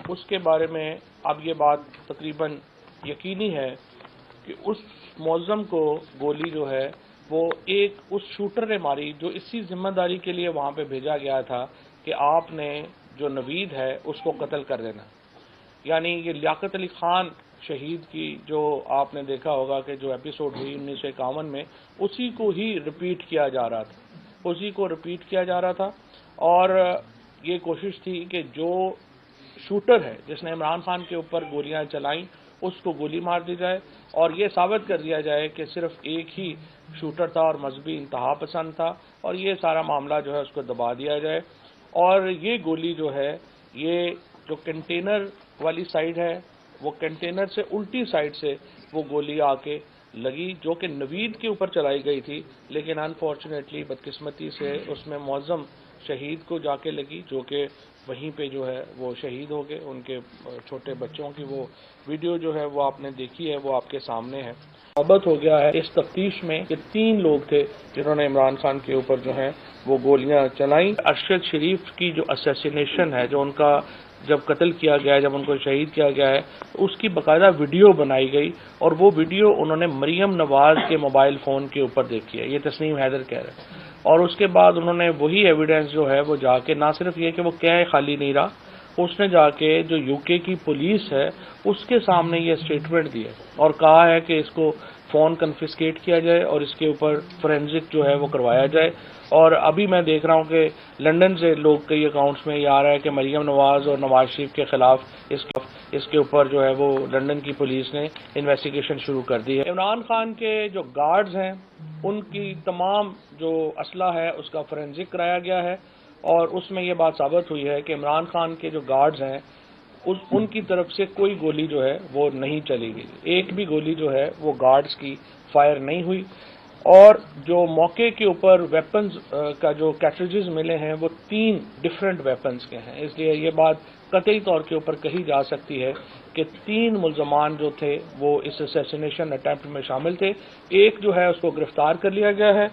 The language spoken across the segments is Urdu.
اس کے بارے میں اب یہ بات تقریباً یقینی ہے کہ اس معظم کو گولی جو ہے وہ ایک اس شوٹر نے ماری جو اسی ذمہ داری کے لیے وہاں پہ بھیجا گیا تھا کہ آپ نے جو نوید ہے اس کو قتل کر دینا. یعنی یہ لیاقت علی خان شہید کی جو آپ نے دیکھا ہوگا کہ جو ایپیسوڈ ہوئی 1951 میں اسی کو ہی ریپیٹ کیا جا رہا تھا اور یہ کوشش تھی کہ جو شوٹر ہے جس نے عمران خان کے اوپر گولیاں چلائیں اس کو گولی مار دی جائے اور یہ ثابت کر دیا جائے کہ صرف ایک ہی شوٹر تھا اور مذہبی انتہا پسند تھا اور یہ سارا معاملہ جو ہے اس کو دبا دیا جائے. اور یہ گولی جو ہے یہ جو کنٹینر والی سائیڈ ہے وہ کنٹینر سے الٹی سائیڈ سے وہ گولی آ کے لگی جو کہ نوید کے اوپر چلائی گئی تھی، لیکن انفارچونیٹلی بدقسمتی سے اس میں معظم شہید کو جا کے لگی جو کہ وہیں پہ جو ہے وہ شہید ہو گئے. ان کے چھوٹے بچوں کی وہ ویڈیو جو ہے وہ آپ نے دیکھی ہے، وہ آپ کے سامنے ہے. ثابت ہو گیا ہے اس تفتیش میں کہ 3 لوگ تھے جنہوں نے عمران خان کے اوپر جو ہیں وہ گولیاں چلائیں. ارشد شریف کی جو اسیسینیشن ہے، جو ان کا جب قتل کیا گیا ہے، جب ان کو شہید کیا گیا ہے، اس کی باقاعدہ ویڈیو بنائی گئی اور وہ ویڈیو انہوں نے مریم نواز کے موبائل فون کے اوپر دیکھی ہے، یہ تسنیم حیدر کہہ رہے ہیں. اور اس کے بعد انہوں نے وہی ایویڈنس جو ہے وہ جا کے نہ صرف یہ کہ وہ کیا خالی نہیں رہا، اس نے جا کے جو یو کے کی پولیس ہے اس کے سامنے یہ اسٹیٹمنٹ دی ہے اور کہا ہے کہ اس کو فون کنفسکیٹ کیا جائے اور اس کے اوپر فورینزک جو ہے وہ کروایا جائے. اور ابھی میں دیکھ رہا ہوں کہ لندن سے لوگ کئی اکاؤنٹس میں یہ آ رہا ہے کہ مریم نواز اور نواز شریف کے خلاف اس کے اوپر جو ہے وہ لندن کی پولیس نے انویسٹیگیشن شروع کر دی ہے. عمران خان کے جو گارڈز ہیں ان کی تمام جو اسلحہ ہے اس کا فورینزک کرایا گیا ہے اور اس میں یہ بات ثابت ہوئی ہے کہ عمران خان کے جو گارڈز ہیں ان کی طرف سے کوئی گولی جو ہے وہ نہیں چلی گئی، ایک بھی گولی جو ہے وہ گارڈز کی فائر نہیں ہوئی. اور جو موقع کے اوپر ویپنز کا جو کیٹریجز ملے ہیں وہ 3 ڈفرینٹ ویپنز کے ہیں، اس لیے یہ بات قطعی طور کے اوپر کہی جا سکتی ہے کہ 3 ملزمان جو تھے وہ اس اسیسینیشن اٹیمپٹ میں شامل تھے. ایک جو ہے اس کو گرفتار کر لیا گیا ہے،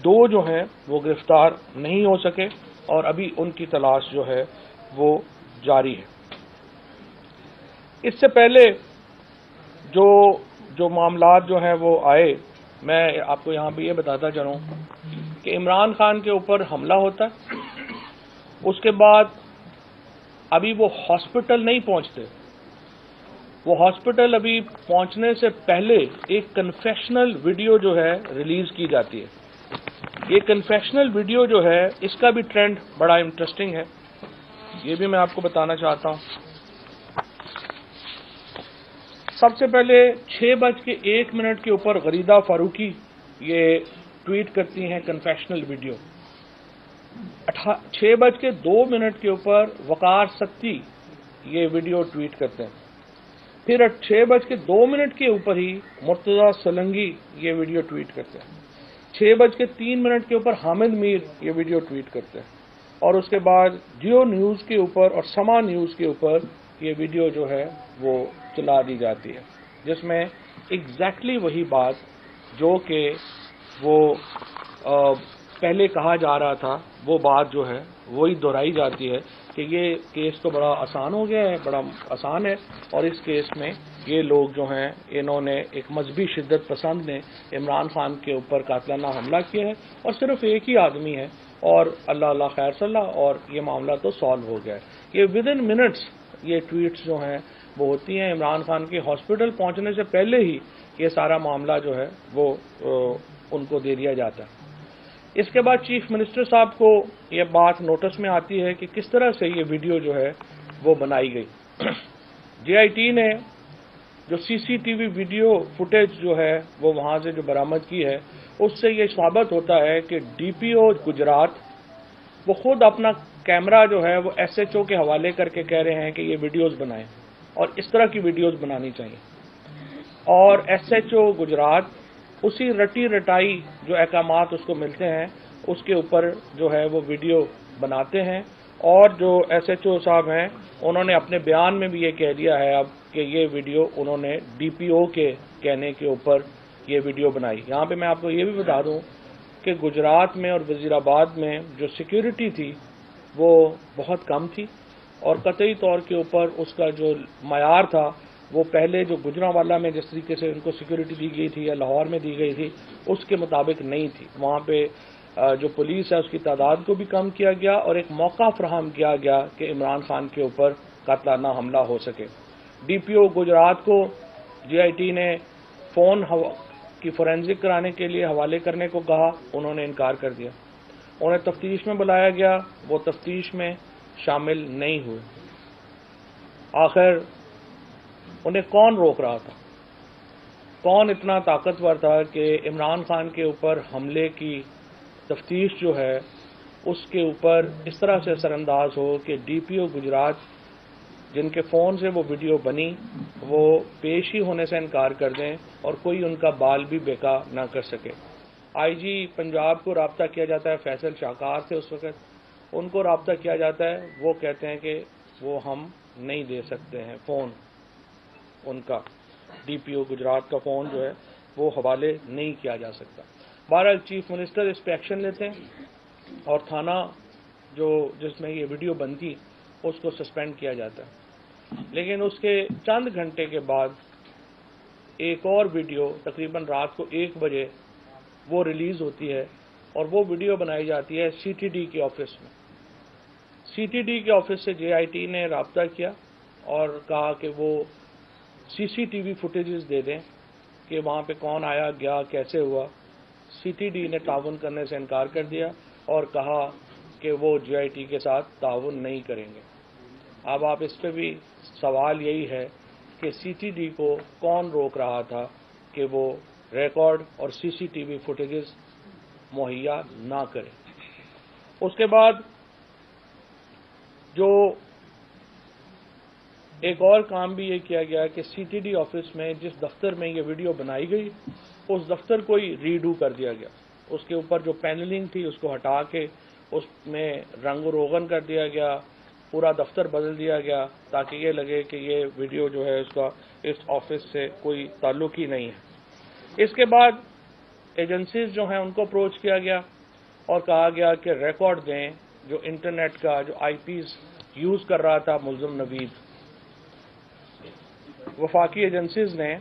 2 جو ہیں وہ گرفتار نہیں ہو سکے اور ابھی ان کی تلاش جو ہے وہ جاری ہے. اس سے پہلے جو معاملات جو ہیں وہ آئے، میں آپ کو یہاں پہ یہ بتاتا چلوں کہ عمران خان کے اوپر حملہ ہوتا ہے، اس کے بعد ابھی وہ ہاسپٹل نہیں پہنچتے، وہ ہاسپٹل ابھی پہنچنے سے پہلے ایک کنفیشنل ویڈیو جو ہے ریلیز کی جاتی ہے. یہ کنفیشنل ویڈیو جو ہے اس کا بھی ٹرینڈ بڑا انٹرسٹنگ ہے، یہ بھی میں آپ کو بتانا چاہتا ہوں. سب سے پہلے 6:01 کے اوپر غریدہ فاروقی یہ ٹویٹ کرتی ہیں کنفیشنل ویڈیو. 6:02 کے اوپر وقار ستی یہ ویڈیو ٹویٹ کرتے ہیں. پھر 6:02 کے اوپر ہی مرتضی سلنگی یہ ویڈیو ٹویٹ کرتے ہیں. 6:03 کے اوپر حامد میر یہ ویڈیو ٹویٹ کرتے ہیں اور اس کے بعد جیو نیوز کے اوپر اور سما نیوز کے اوپر یہ ویڈیو جو ہے وہ چلا دی جاتی ہے، جس میں ایگزیکٹلی وہی بات جو کہ وہ پہلے کہا جا رہا تھا وہ بات جو ہے وہی دہرائی جاتی ہے کہ یہ کیس تو بڑا آسان ہو گیا ہے، بڑا آسان ہے اور اس کیس میں یہ لوگ جو ہیں انہوں نے ایک مذہبی شدت پسند نے عمران خان کے اوپر قاتلانہ حملہ کیا ہے اور صرف ایک ہی آدمی ہے اور اللہ خیر صلی اللہ اور یہ معاملہ تو سالو ہو گیا ہے. یہ ودن منٹس یہ ٹویٹس جو ہیں وہ ہوتی ہیں. عمران خان کے ہاسپٹل پہنچنے سے پہلے ہی یہ سارا معاملہ جو ہے وہ ان کو دے دیا جاتا ہے. اس کے بعد چیف منسٹر صاحب کو یہ بات نوٹس میں آتی ہے کہ کس طرح سے یہ ویڈیو جو ہے وہ بنائی گئی. جے آئی ٹی نے جو C C T V video footage جو ہے وہ وہاں سے جو برآمد کی ہے اس سے یہ ثابت ہوتا ہے کہ ڈی پی او گجرات وہ خود اپنا کیمرہ جو ہے وہ ایس ایچ او کے حوالے کر کے کہہ رہے ہیں کہ یہ ویڈیوز بنائیں اور اس طرح کی ویڈیوز بنانی چاہیے. اور ایس ایچ او گجرات اسی رٹی رٹائی جو احکامات اس کو ملتے ہیں اس کے اوپر جو ہے وہ ویڈیو بناتے ہیں. اور جو ایس ایچ او صاحب ہیں انہوں نے اپنے بیان میں بھی یہ کہہ دیا ہے اب کہ یہ ویڈیو انہوں نے ڈی پی او کے کہنے کے اوپر یہ ویڈیو بنائی. یہاں پہ میں آپ کو یہ بھی بتا دوں کہ گجرات میں اور وزیر آباد میں جو سیکیورٹی تھی وہ بہت کم تھی اور قطعی طور کے اوپر اس کا جو معیار تھا وہ پہلے جو گجرانوالہ میں جس طریقے سے ان کو سیکورٹی دی گئی تھی یا لاہور میں دی گئی تھی اس کے مطابق نہیں تھی. وہاں پہ جو پولیس ہے اس کی تعداد کو بھی کم کیا گیا اور ایک موقع فراہم کیا گیا کہ عمران خان کے اوپر قاتلانہ حملہ ہو سکے. ڈی پی او گجرات کو جے آئی ٹی نے فون کی فورینزک کرانے کے لیے حوالے کرنے کو کہا, انہوں نے انکار کر دیا. انہیں تفتیش میں بلایا گیا, وہ تفتیش میں شامل نہیں ہوئے. آخر انہیں کون روک رہا تھا؟ کون اتنا طاقتور تھا کہ عمران خان کے اوپر حملے کی تفتیش جو ہے اس کے اوپر اس طرح سے اثر انداز ہو کہ ڈی پی او گجرات جن کے فون سے وہ ویڈیو بنی وہ پیش ہی ہونے سے انکار کر دیں اور کوئی ان کا بال بھی بیکا نہ کر سکے. آئی جی پنجاب کو رابطہ کیا جاتا ہے, فیصل شاہکار تھے اس وقت, ان کو رابطہ کیا جاتا ہے, وہ کہتے ہیں کہ وہ ہم نہیں دے سکتے ہیں فون, ان کا ڈی پی او گجرات کا فون جو ہے وہ حوالے نہیں کیا جا سکتا. بہرحال چیف منسٹر اس پہ ایکشن لیتے ہیں اور تھانہ جس میں یہ ویڈیو بنتی اس کو سسپینڈ کیا جاتا ہے. لیکن اس کے چند گھنٹے کے بعد ایک اور ویڈیو تقریباً رات کو 1 بجے وہ ریلیز ہوتی ہے اور وہ ویڈیو بنائی جاتی ہے سی ٹی ڈی کے آفس میں. سی ٹی ڈی کے آفس سے جے آئی ٹی نے رابطہ کیا اور کہا کہ وہ سی سی ٹی وی فوٹیجز دے دیں کہ وہاں پہ کون آیا گیا کیسے ہوا. سی ٹی ڈی نے تعاون کرنے سے انکار کر دیا اور کہا کہ وہ جے آئی ٹی کے ساتھ تعاون نہیں کریں گے. اب آپ اس پہ بھی سوال یہی ہے کہ سی ٹی ڈی کو کون روک رہا تھا کہ وہ ریکارڈ اور سی سی ٹی وی فوٹیجز مہیا نہ کرے. اس کے بعد جو ایک اور کام بھی یہ کیا گیا کہ سی ٹی ڈی آفس میں جس دفتر میں یہ ویڈیو بنائی گئی اس دفتر کو ہی ریڈو کر دیا گیا. اس کے اوپر جو پینلنگ تھی اس کو ہٹا کے اس میں رنگ و روغن کر دیا گیا, پورا دفتر بدل دیا گیا تاکہ یہ لگے کہ یہ ویڈیو جو ہے اس کا اس آفس سے کوئی تعلق ہی نہیں ہے. اس کے بعد ایجنسیز جو ہیں ان کو اپروچ کیا گیا اور کہا گیا کہ ریکارڈ دیں جو انٹرنیٹ کا جو آئی پیز یوز کر رہا تھا ملزم نوید. وفاقی ایجنسیز نے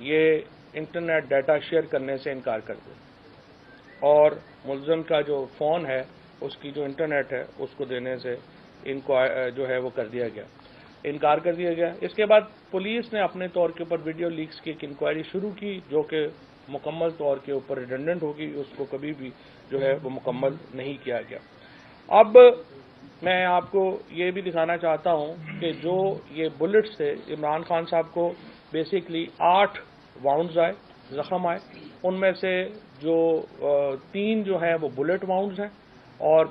یہ انٹرنیٹ ڈیٹا شیئر کرنے سے انکار کر دیا اور ملزم کا جو فون ہے اس کی جو انٹرنیٹ ہے اس کو دینے سے ان کو جو ہے وہ کر دیا گیا, انکار کر دیا گیا. اس کے بعد پولیس نے اپنے طور کے اوپر ویڈیو لیکس کی ایک انکوائری شروع کی جو کہ مکمل طور کے اوپر ریڈنڈنٹ ہوگی, اس کو کبھی بھی جو ہے وہ مکمل نہیں کیا گیا. اب میں آپ کو یہ بھی دکھانا چاہتا ہوں کہ جو یہ بلٹس تھے عمران خان صاحب کو بیسیکلی 8 واؤنڈز آئے, زخم آئے, ان میں سے جو 3 جو ہیں وہ بلٹ واؤنڈز ہیں اور